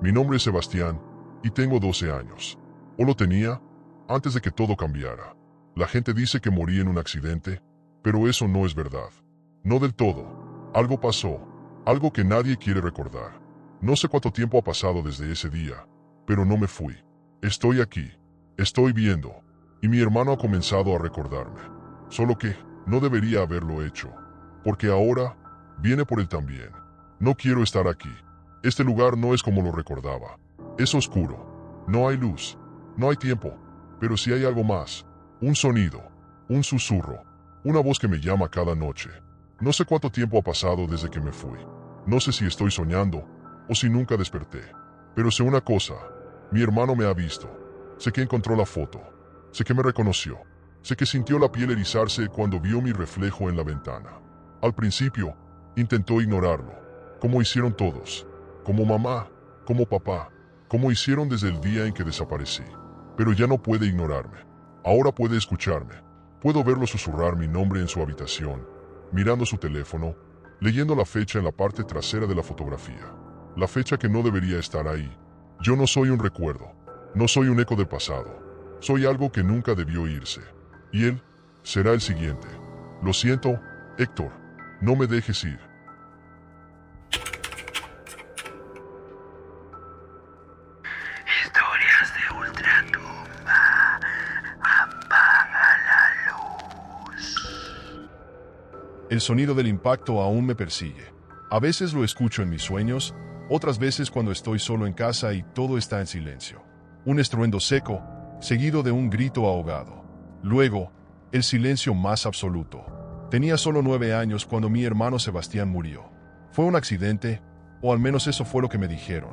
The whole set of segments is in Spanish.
Mi nombre es Sebastián y tengo 12 años. O lo tenía antes de que todo cambiara. La gente dice que morí en un accidente, pero eso no es verdad. No del todo. Algo pasó, algo que nadie quiere recordar. No sé cuánto tiempo ha pasado desde ese día, pero no me fui. Estoy aquí, estoy viendo, y mi hermano ha comenzado a recordarme. Solo que no debería haberlo hecho, porque ahora viene por él también. No quiero estar aquí. Este lugar no es como lo recordaba. Es oscuro. No hay luz. No hay tiempo. Pero sí hay algo más. Un sonido. Un susurro. Una voz que me llama cada noche. No sé cuánto tiempo ha pasado desde que me fui. No sé si estoy soñando o si nunca desperté. Pero sé una cosa. Mi hermano me ha visto. Sé que encontró la foto. Sé que me reconoció. Sé que sintió la piel erizarse cuando vio mi reflejo en la ventana. Al principio, intentó ignorarlo, como hicieron todos. Como mamá, como papá, como hicieron desde el día en que desaparecí. Pero ya no puede ignorarme. Ahora puede escucharme. Puedo verlo susurrar mi nombre en su habitación, mirando su teléfono, leyendo la fecha en la parte trasera de la fotografía. La fecha que no debería estar ahí. Yo no soy un recuerdo. No soy un eco del pasado. Soy algo que nunca debió irse. Y él será el siguiente. Lo siento, Héctor. No me dejes ir. Historias de ultratumba. Apaga la luz. El sonido del impacto aún me persigue. A veces lo escucho en mis sueños, otras veces cuando estoy solo en casa y todo está en silencio. Un estruendo seco, seguido de un grito ahogado. Luego, el silencio más absoluto. Tenía solo 9 años cuando mi hermano Sebastián murió. Fue un accidente, o al menos eso fue lo que me dijeron.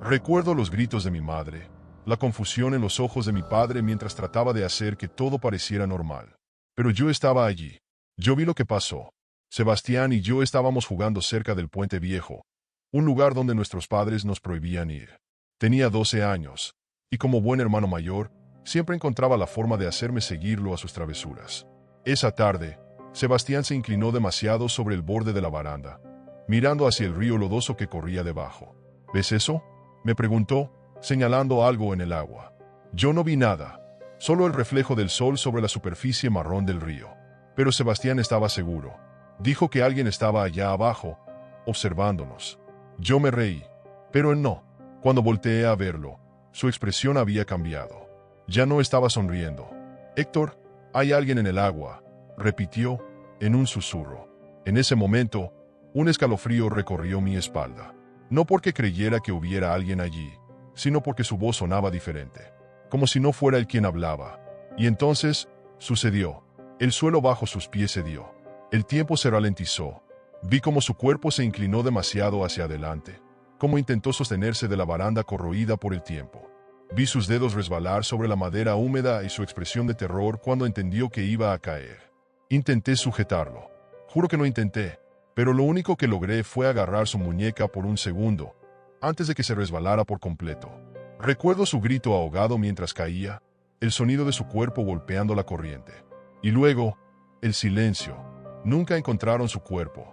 Recuerdo los gritos de mi madre, la confusión en los ojos de mi padre mientras trataba de hacer que todo pareciera normal. Pero yo estaba allí. Yo vi lo que pasó. Sebastián y yo estábamos jugando cerca del Puente Viejo, un lugar donde nuestros padres nos prohibían ir. Tenía 12 años, y como buen hermano mayor, siempre encontraba la forma de hacerme seguirlo a sus travesuras. Esa tarde, Sebastián se inclinó demasiado sobre el borde de la baranda, mirando hacia el río lodoso que corría debajo. ¿Ves eso?, me preguntó, señalando algo en el agua. Yo no vi nada, solo el reflejo del sol sobre la superficie marrón del río. Pero Sebastián estaba seguro. Dijo que alguien estaba allá abajo, observándonos. Yo me reí, pero él no. Cuando volteé a verlo, su expresión había cambiado. Ya no estaba sonriendo. Héctor, hay alguien en el agua, repitió, en un susurro. En ese momento, un escalofrío recorrió mi espalda. No porque creyera que hubiera alguien allí, sino porque su voz sonaba diferente, como si no fuera él quien hablaba. Y entonces, sucedió. El suelo bajo sus pies cedió. El tiempo se ralentizó. Vi cómo su cuerpo se inclinó demasiado hacia adelante, cómo intentó sostenerse de la baranda corroída por el tiempo. Vi sus dedos resbalar sobre la madera húmeda y su expresión de terror cuando entendió que iba a caer. Intenté sujetarlo. Juro que no intenté, pero lo único que logré fue agarrar su muñeca por un segundo, antes de que se resbalara por completo. Recuerdo su grito ahogado mientras caía, el sonido de su cuerpo golpeando la corriente. Y luego, el silencio. Nunca encontraron su cuerpo.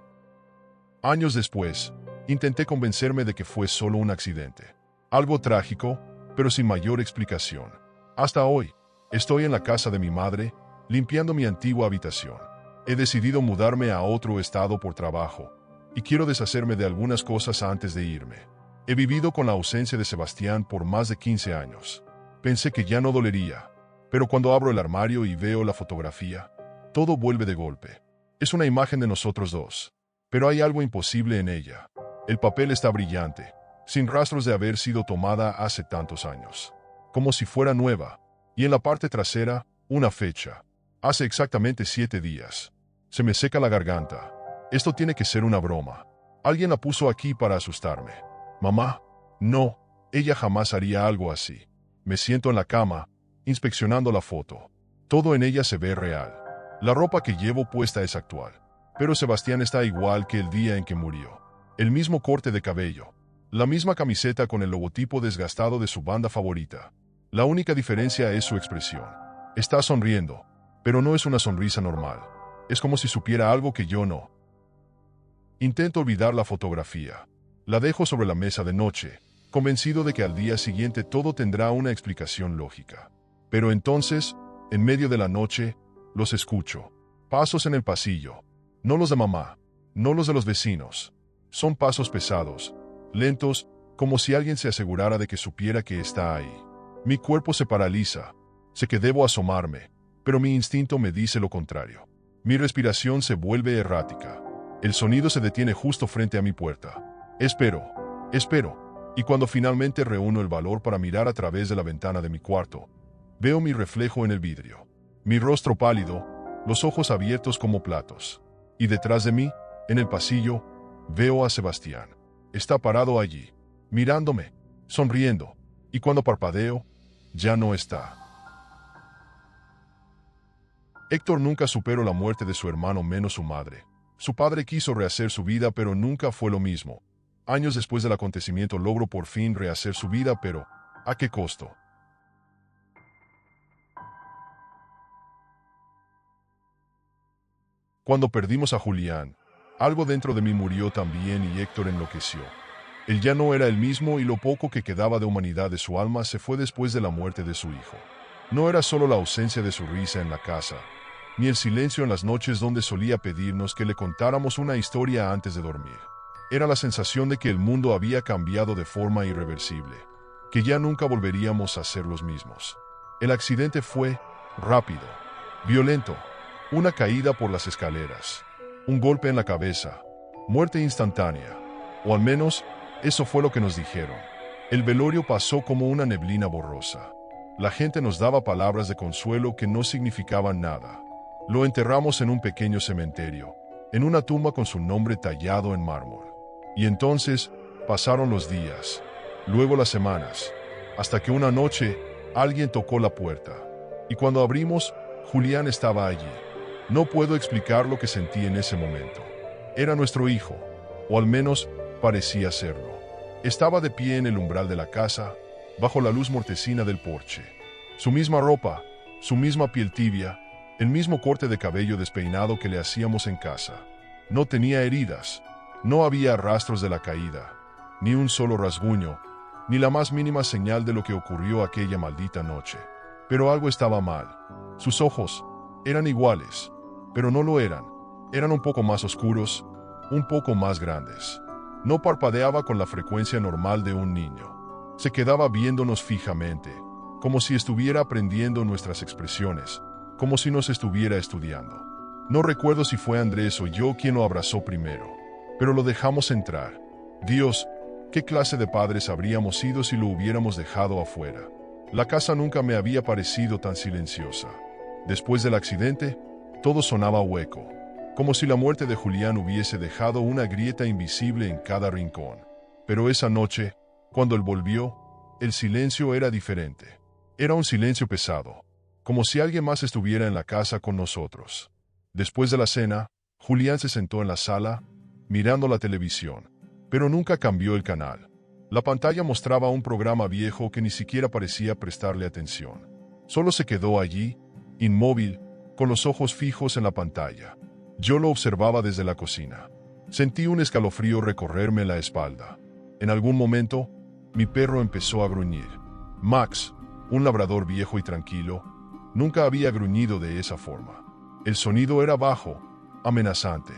Años después, intenté convencerme de que fue solo un accidente. Algo trágico, pero sin mayor explicación. Hasta hoy, estoy en la casa de mi madre, limpiando mi antigua habitación. He decidido mudarme a otro estado por trabajo, y quiero deshacerme de algunas cosas antes de irme. He vivido con la ausencia de Sebastián por más de 15 años. Pensé que ya no dolería, pero cuando abro el armario y veo la fotografía, todo vuelve de golpe. Es una imagen de nosotros dos, pero hay algo imposible en ella. El papel está brillante, sin rastros de haber sido tomada hace tantos años, como si fuera nueva, y en la parte trasera, una fecha. Hace exactamente 7 días. Se me seca la garganta. Esto tiene que ser una broma. Alguien la puso aquí para asustarme. Mamá, no, ella jamás haría algo así. Me siento en la cama, inspeccionando la foto. Todo en ella se ve real. La ropa que llevo puesta es actual, pero Sebastián está igual que el día en que murió. El mismo corte de cabello, la misma camiseta con el logotipo desgastado de su banda favorita. La única diferencia es su expresión. Está sonriendo, pero no es una sonrisa normal. Es como si supiera algo que yo no. Intento olvidar la fotografía. La dejo sobre la mesa de noche, convencido de que al día siguiente todo tendrá una explicación lógica. Pero entonces, en medio de la noche, los escucho. Pasos en el pasillo. No los de mamá, no los de los vecinos. Son pasos pesados, lentos, como si alguien se asegurara de que supiera que está ahí. Mi cuerpo se paraliza. Sé que debo asomarme, pero mi instinto me dice lo contrario. Mi respiración se vuelve errática. El sonido se detiene justo frente a mi puerta. Espero. Y cuando finalmente reúno el valor para mirar a través de la ventana de mi cuarto, veo mi reflejo en el vidrio. Mi rostro pálido, los ojos abiertos como platos. Y detrás de mí, en el pasillo, veo a Sebastián. Está parado allí, mirándome, sonriendo, y cuando parpadeo, ya no está. Héctor nunca superó la muerte de su hermano menos su madre. Su padre quiso rehacer su vida, pero nunca fue lo mismo. Años después del acontecimiento logró por fin rehacer su vida, pero ¿a qué costo? Cuando perdimos a Julián, algo dentro de mí murió también y Héctor enloqueció. Él ya no era el mismo y lo poco que quedaba de humanidad de su alma se fue después de la muerte de su hijo. No era solo la ausencia de su risa en la casa, ni el silencio en las noches donde solía pedirnos que le contáramos una historia antes de dormir. Era la sensación de que el mundo había cambiado de forma irreversible, que ya nunca volveríamos a ser los mismos. El accidente fue rápido, violento, una caída por las escaleras, un golpe en la cabeza, muerte instantánea, o al menos eso fue lo que nos dijeron. El velorio pasó como una neblina borrosa. La gente nos daba palabras de consuelo que no significaban nada. Lo enterramos en un pequeño cementerio, en una tumba con su nombre tallado en mármol. Y entonces pasaron los días, luego las semanas, hasta que una noche alguien tocó la puerta. Y cuando abrimos, Julián estaba allí. No puedo explicar lo que sentí en ese momento. Era nuestro hijo, o al menos parecía serlo. Estaba de pie en el umbral de la casa, bajo la luz mortecina del porche. Su misma ropa, su misma piel tibia, el mismo corte de cabello despeinado que le hacíamos en casa. No tenía heridas, no había rastros de la caída, ni un solo rasguño, ni la más mínima señal de lo que ocurrió aquella maldita noche. Pero algo estaba mal. Sus ojos eran iguales, pero no lo eran. Eran un poco más oscuros, un poco más grandes. No parpadeaba con la frecuencia normal de un niño. Se quedaba viéndonos fijamente, como si estuviera aprendiendo nuestras expresiones, como si nos estuviera estudiando. No recuerdo si fue Andrés o yo quien lo abrazó primero, pero lo dejamos entrar. Dios, ¿qué clase de padres habríamos sido si lo hubiéramos dejado afuera? La casa nunca me había parecido tan silenciosa. Después del accidente, todo sonaba hueco, como si la muerte de Julián hubiese dejado una grieta invisible en cada rincón. Pero esa noche, cuando él volvió, el silencio era diferente. Era un silencio pesado, como si alguien más estuviera en la casa con nosotros. Después de la cena, Julián se sentó en la sala, mirando la televisión, pero nunca cambió el canal. La pantalla mostraba un programa viejo que ni siquiera parecía prestarle atención. Solo se quedó allí, inmóvil, con los ojos fijos en la pantalla. Yo lo observaba desde la cocina. Sentí un escalofrío recorrerme la espalda. En algún momento, mi perro empezó a gruñir. Max, un labrador viejo y tranquilo, nunca había gruñido de esa forma. El sonido era bajo, amenazante.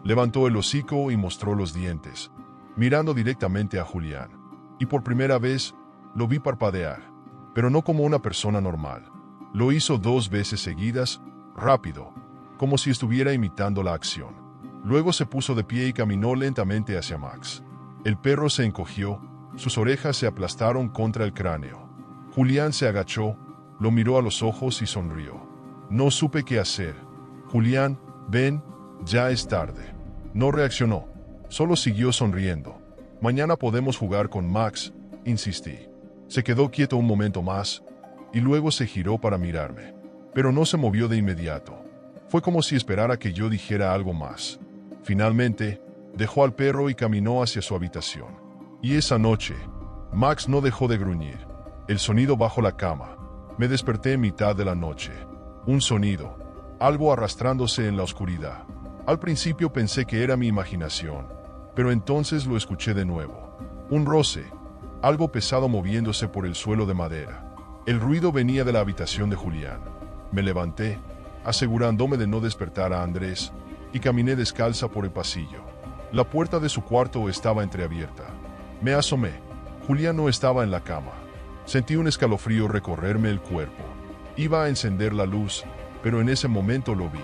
Levantó el hocico y mostró los dientes, mirando directamente a Julián. Y por primera vez, lo vi parpadear, pero no como una persona normal. Lo hizo 2 veces seguidas, rápido, como si estuviera imitando la acción. Luego se puso de pie y caminó lentamente hacia Max. El perro se encogió, sus orejas se aplastaron contra el cráneo. Julián se agachó, lo miró a los ojos y sonrió. No supe qué hacer. Julián, ven, ya es tarde. No reaccionó, solo siguió sonriendo. Mañana podemos jugar con Max, insistí. Se quedó quieto un momento más, y luego se giró para mirarme. Pero no se movió de inmediato. Fue como si esperara que yo dijera algo más. Finalmente, dejó al perro y caminó hacia su habitación. Y esa noche, Max no dejó de gruñir. El sonido bajo la cama. Me desperté en mitad de la noche. Un sonido, algo arrastrándose en la oscuridad. Al principio pensé que era mi imaginación, pero entonces lo escuché de nuevo. Un roce, algo pesado moviéndose por el suelo de madera. El ruido venía de la habitación de Julián. Me levanté, asegurándome de no despertar a Andrés, y caminé descalza por el pasillo. La puerta de su cuarto estaba entreabierta. Me asomé. Julián no estaba en la cama. Sentí un escalofrío recorrerme el cuerpo. Iba a encender la luz, pero en ese momento lo vi.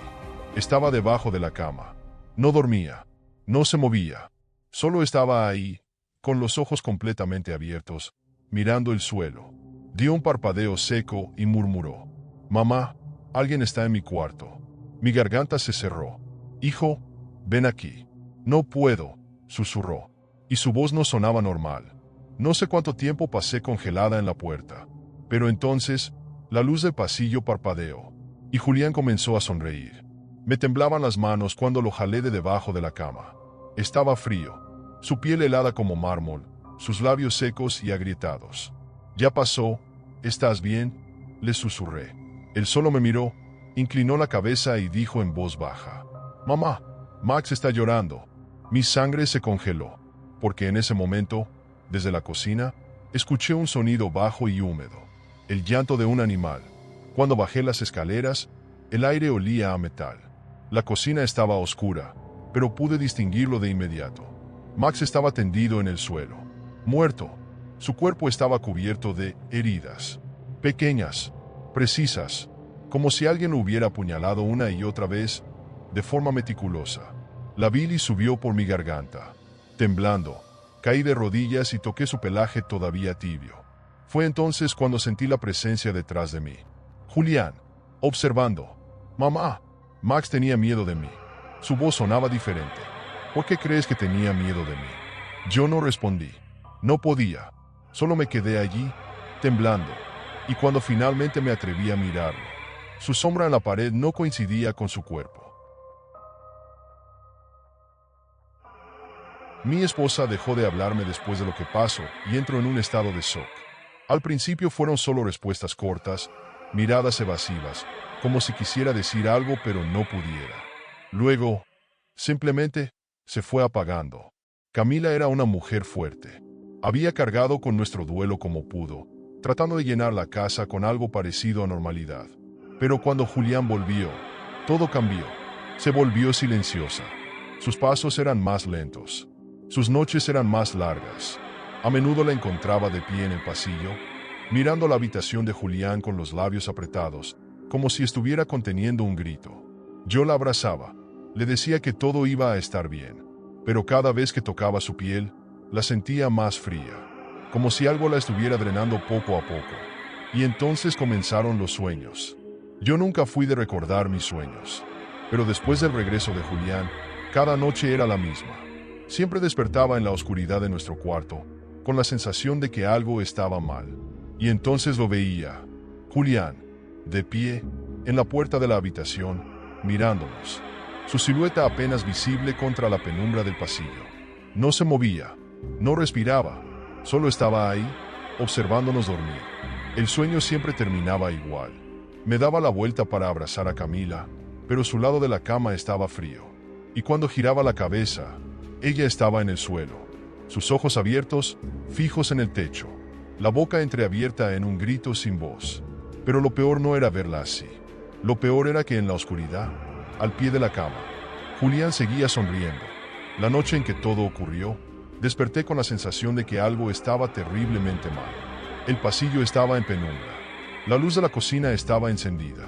Estaba debajo de la cama. No dormía. No se movía. Solo estaba ahí, con los ojos completamente abiertos, mirando el suelo. Dio un parpadeo seco y murmuró: «Mamá, alguien está en mi cuarto». Mi garganta se cerró. «Hijo, ven aquí». «No puedo», susurró, y su voz no sonaba normal. No sé cuánto tiempo pasé congelada en la puerta, pero entonces la luz del pasillo parpadeó, y Julián comenzó a sonreír. Me temblaban las manos cuando lo jalé de debajo de la cama. Estaba frío, su piel helada como mármol, sus labios secos y agrietados. «Ya pasó, ¿estás bien?», le susurré. Él solo me miró, inclinó la cabeza y dijo en voz baja: «Mamá, Max está llorando». Mi sangre se congeló, porque en ese momento, desde la cocina, escuché un sonido bajo y húmedo, el llanto de un animal. Cuando bajé las escaleras, el aire olía a metal. La cocina estaba oscura, pero pude distinguirlo de inmediato. Max estaba tendido en el suelo, muerto. Su cuerpo estaba cubierto de heridas, pequeñas, precisas, como si alguien lo hubiera apuñalado una y otra vez, de forma meticulosa. La bilis subió por mi garganta. Temblando, caí de rodillas y toqué su pelaje todavía tibio. Fue entonces cuando sentí la presencia detrás de mí. Julián, observando. «Mamá». Max tenía miedo de mí. Su voz sonaba diferente. «¿Por qué crees que tenía miedo de mí?». Yo no respondí. No podía. Solo me quedé allí, temblando. Y cuando finalmente me atreví a mirarlo, su sombra en la pared no coincidía con su cuerpo. Mi esposa dejó de hablarme después de lo que pasó y entró en un estado de shock. Al principio fueron solo respuestas cortas, miradas evasivas, como si quisiera decir algo pero no pudiera. Luego, simplemente, se fue apagando. Camila era una mujer fuerte. Había cargado con nuestro duelo como pudo, tratando de llenar la casa con algo parecido a normalidad. Pero cuando Julián volvió, todo cambió. Se volvió silenciosa. Sus pasos eran más lentos. Sus noches eran más largas. A menudo la encontraba de pie en el pasillo, mirando la habitación de Julián con los labios apretados, como si estuviera conteniendo un grito. Yo la abrazaba, le decía que todo iba a estar bien, pero cada vez que tocaba su piel, la sentía más fría, como si algo la estuviera drenando poco a poco. Y entonces comenzaron los sueños. Yo nunca fui de recordar mis sueños, pero después del regreso de Julián, cada noche era la misma. Siempre despertaba en la oscuridad de nuestro cuarto, con la sensación de que algo estaba mal. Y entonces lo veía, Julián, de pie, en la puerta de la habitación, mirándonos. Su silueta apenas visible contra la penumbra del pasillo. No se movía, no respiraba, solo estaba ahí, observándonos dormir. El sueño siempre terminaba igual. Me daba la vuelta para abrazar a Camila, pero su lado de la cama estaba frío. Y cuando giraba la cabeza, ella estaba en el suelo, sus ojos abiertos, fijos en el techo, la boca entreabierta en un grito sin voz. Pero lo peor no era verla así. Lo peor era que en la oscuridad, al pie de la cama, Julián seguía sonriendo. La noche en que todo ocurrió, desperté con la sensación de que algo estaba terriblemente mal. El pasillo estaba en penumbra. La luz de la cocina estaba encendida.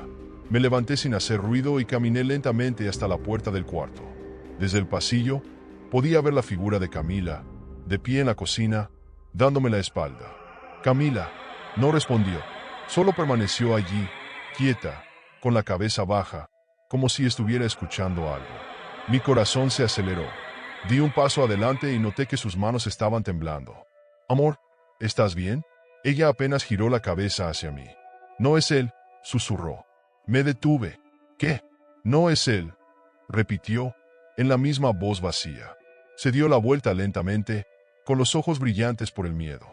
Me levanté sin hacer ruido y caminé lentamente hasta la puerta del cuarto. Desde el pasillo, podía ver la figura de Camila, de pie en la cocina, dándome la espalda. Camila no respondió, solo permaneció allí, quieta, con la cabeza baja, como si estuviera escuchando algo. Mi corazón se aceleró. Di un paso adelante y noté que sus manos estaban temblando. «Amor, ¿estás bien?». Ella apenas giró la cabeza hacia mí. «No es él», susurró. Me detuve. «¿Qué? No es él?», repitió, en la misma voz vacía. Se dio la vuelta lentamente, con los ojos brillantes por el miedo.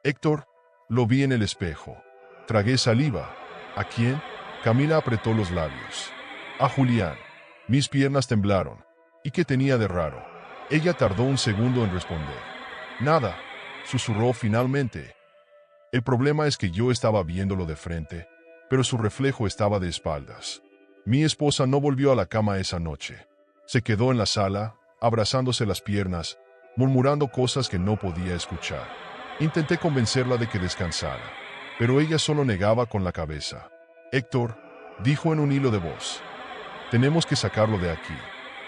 «Héctor», lo vi en el espejo. Tragué saliva. «¿A quién?». Camila apretó los labios. «A Julián». Mis piernas temblaron. ¿Y qué tenía de raro? Ella tardó un segundo en responder. «Nada. susurró finalmente. El problema es que yo estaba viéndolo de frente, pero su reflejo estaba de espaldas. Mi esposa no volvió a la cama esa noche. Se quedó en la sala, abrazándose las piernas, murmurando cosas que no podía escuchar. Intenté convencerla de que descansara, pero ella solo negaba con la cabeza. Héctor, dijo en un hilo de voz, tenemos que sacarlo de aquí.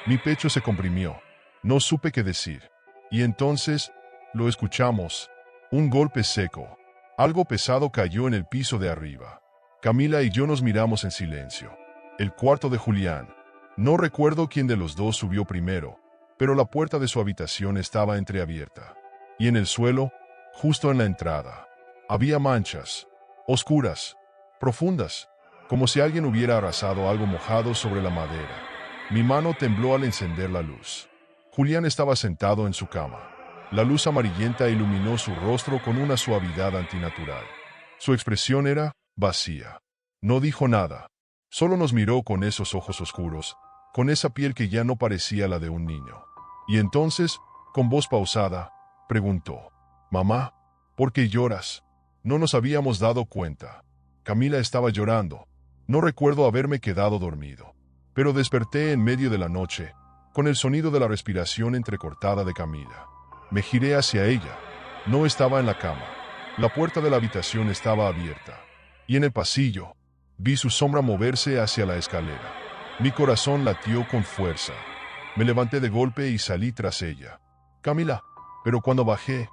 Mi pecho se comprimió. No supe qué decir. Y entonces, lo escuchamos. Un golpe seco. Algo pesado cayó en el piso de arriba. Camila y yo nos miramos en silencio. El cuarto de Julián. No recuerdo quién de los dos subió primero, pero la puerta de su habitación estaba entreabierta. Y en el suelo, justo en la entrada, había manchas, oscuras, profundas, como si alguien hubiera arrasado algo mojado sobre la madera. Mi mano tembló al encender la luz. Julián estaba sentado en su cama. La luz amarillenta iluminó su rostro con una suavidad antinatural. Su expresión era vacía. No dijo nada. Solo nos miró con esos ojos oscuros, con esa piel que ya no parecía la de un niño. Y entonces, con voz pausada, preguntó, «Mamá, ¿por qué lloras?» No nos habíamos dado cuenta. Camila estaba llorando. No recuerdo haberme quedado dormido, pero desperté en medio de la noche, con el sonido de la respiración entrecortada de Camila. Me giré hacia ella. No estaba en la cama. La puerta de la habitación estaba abierta. Y en el pasillo, vi su sombra moverse hacia la escalera. Mi corazón latió con fuerza. Me levanté de golpe y salí tras ella. Camila. Pero cuando bajé,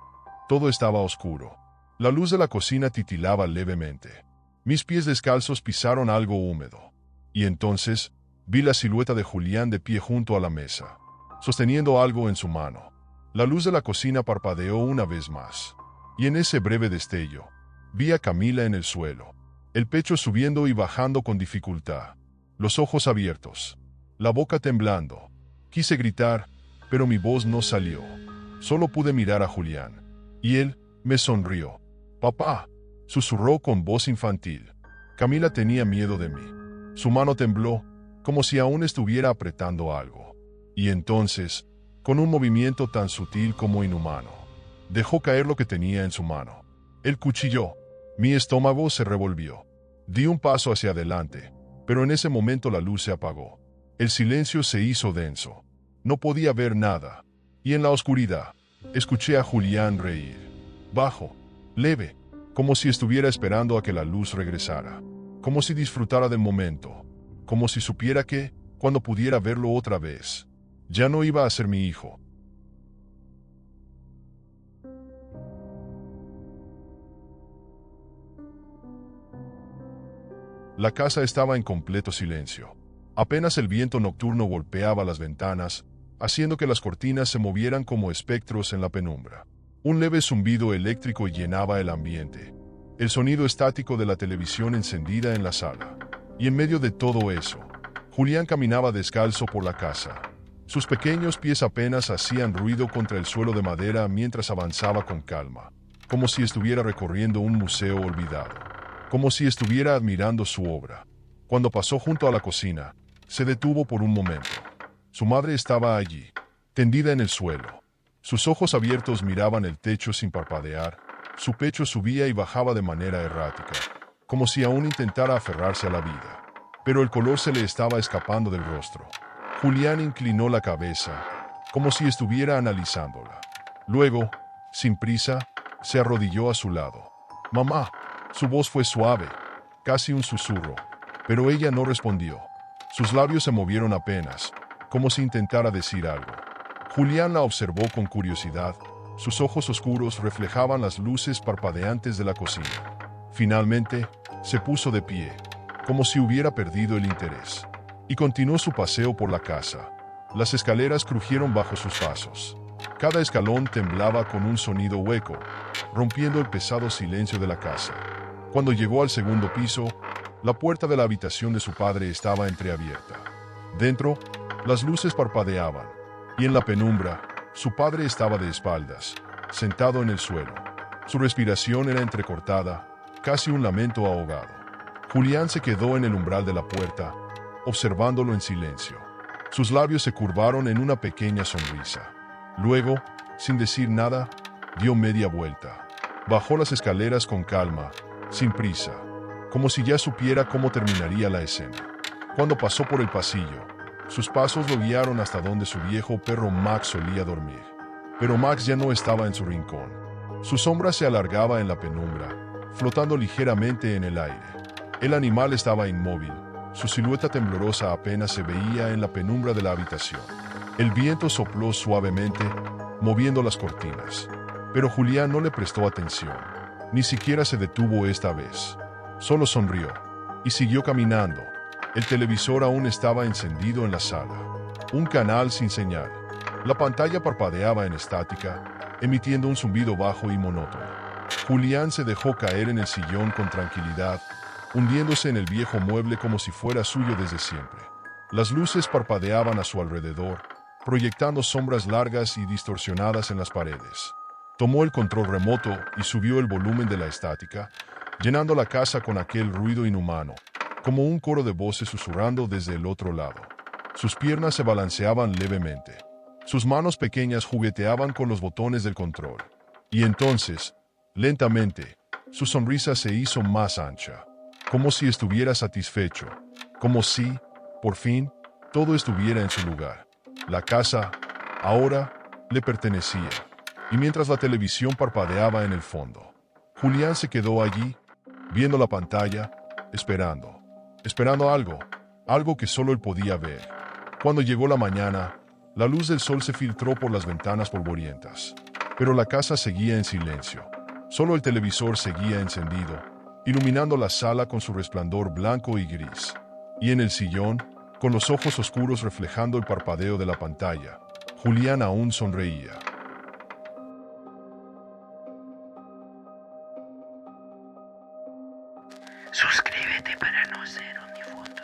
todo estaba oscuro. La luz de la cocina titilaba levemente. Mis pies descalzos pisaron algo húmedo. Y entonces, vi la silueta de Julián de pie junto a la mesa, sosteniendo algo en su mano. La luz de la cocina parpadeó una vez más. Y en ese breve destello, vi a Camila en el suelo, el pecho subiendo y bajando con dificultad, los ojos abiertos, la boca temblando. Quise gritar, pero mi voz no salió. Solo pude mirar a Julián. Y él me sonrió. «Papá», susurró con voz infantil. Camila tenía miedo de mí. Su mano tembló, como si aún estuviera apretando algo. Y entonces, con un movimiento tan sutil como inhumano, dejó caer lo que tenía en su mano. El cuchillo. Mi estómago se revolvió. Di un paso hacia adelante, pero en ese momento la luz se apagó. El silencio se hizo denso. No podía ver nada. Y en la oscuridad, escuché a Julián reír. Bajo, leve, como si estuviera esperando a que la luz regresara. Como si disfrutara del momento. Como si supiera que, cuando pudiera verlo otra vez, ya no iba a ser mi hijo. La casa estaba en completo silencio. Apenas el viento nocturno golpeaba las ventanas, haciendo que las cortinas se movieran como espectros en la penumbra. Un leve zumbido eléctrico llenaba el ambiente. El sonido estático de la televisión encendida en la sala. Y en medio de todo eso, Julián caminaba descalzo por la casa. Sus pequeños pies apenas hacían ruido contra el suelo de madera mientras avanzaba con calma, como si estuviera recorriendo un museo olvidado, como si estuviera admirando su obra. Cuando pasó junto a la cocina, se detuvo por un momento. Su madre estaba allí, tendida en el suelo. Sus ojos abiertos miraban el techo sin parpadear. Su pecho subía y bajaba de manera errática, como si aún intentara aferrarse a la vida. Pero el color se le estaba escapando del rostro. Julián inclinó la cabeza, como si estuviera analizándola. Luego, sin prisa, se arrodilló a su lado. «Mamá». Su voz fue suave, casi un susurro, pero ella no respondió. Sus labios se movieron apenas, como si intentara decir algo. Julián la observó con curiosidad. Sus ojos oscuros reflejaban las luces parpadeantes de la cocina. Finalmente, se puso de pie, como si hubiera perdido el interés, y continuó su paseo por la casa. Las escaleras crujieron bajo sus pasos. Cada escalón temblaba con un sonido hueco, rompiendo el pesado silencio de la casa. Cuando llegó al segundo piso, la puerta de la habitación de su padre estaba entreabierta. Dentro, las luces parpadeaban, y en la penumbra, su padre estaba de espaldas, sentado en el suelo. Su respiración era entrecortada, casi un lamento ahogado. Julián se quedó en el umbral de la puerta, observándolo en silencio. Sus labios se curvaron en una pequeña sonrisa. Luego, sin decir nada, Dio media vuelta. Bajó las escaleras con calma, sin prisa, como si ya supiera cómo terminaría la escena. Cuando pasó por el pasillo, sus pasos lo guiaron hasta donde su viejo perro Max solía dormir. Pero Max ya no estaba en su rincón. Su sombra se alargaba en la penumbra, flotando ligeramente en el aire. El animal estaba inmóvil, su silueta temblorosa apenas se veía en la penumbra de la habitación. El viento sopló suavemente, moviendo las cortinas. Pero Julián no le prestó atención. Ni siquiera se detuvo esta vez. Solo sonrió y siguió caminando. El televisor aún estaba encendido en la sala. Un canal sin señal. La pantalla parpadeaba en estática, emitiendo un zumbido bajo y monótono. Julián se dejó caer en el sillón con tranquilidad, hundiéndose en el viejo mueble como si fuera suyo desde siempre. Las luces parpadeaban a su alrededor, proyectando sombras largas y distorsionadas en las paredes. Tomó el control remoto y subió el volumen de la estática, llenando la casa con aquel ruido inhumano, como un coro de voces susurrando desde el otro lado. Sus piernas se balanceaban levemente. Sus manos pequeñas jugueteaban con los botones del control. Y entonces, lentamente, su sonrisa se hizo más ancha, como si estuviera satisfecho, como si, por fin, todo estuviera en su lugar. La casa, ahora, le pertenecía. Y mientras la televisión parpadeaba en el fondo, Julián se quedó allí, viendo la pantalla, esperando algo que solo él podía ver. Cuando llegó la mañana, la luz del sol se filtró por las ventanas polvorientas, pero la casa seguía en silencio. Solo el televisor seguía encendido, iluminando la sala con su resplandor blanco y gris. Y en el sillón, con los ojos oscuros reflejando el parpadeo de la pantalla, Julián aún sonreía. Suscríbete para no ser un difunto.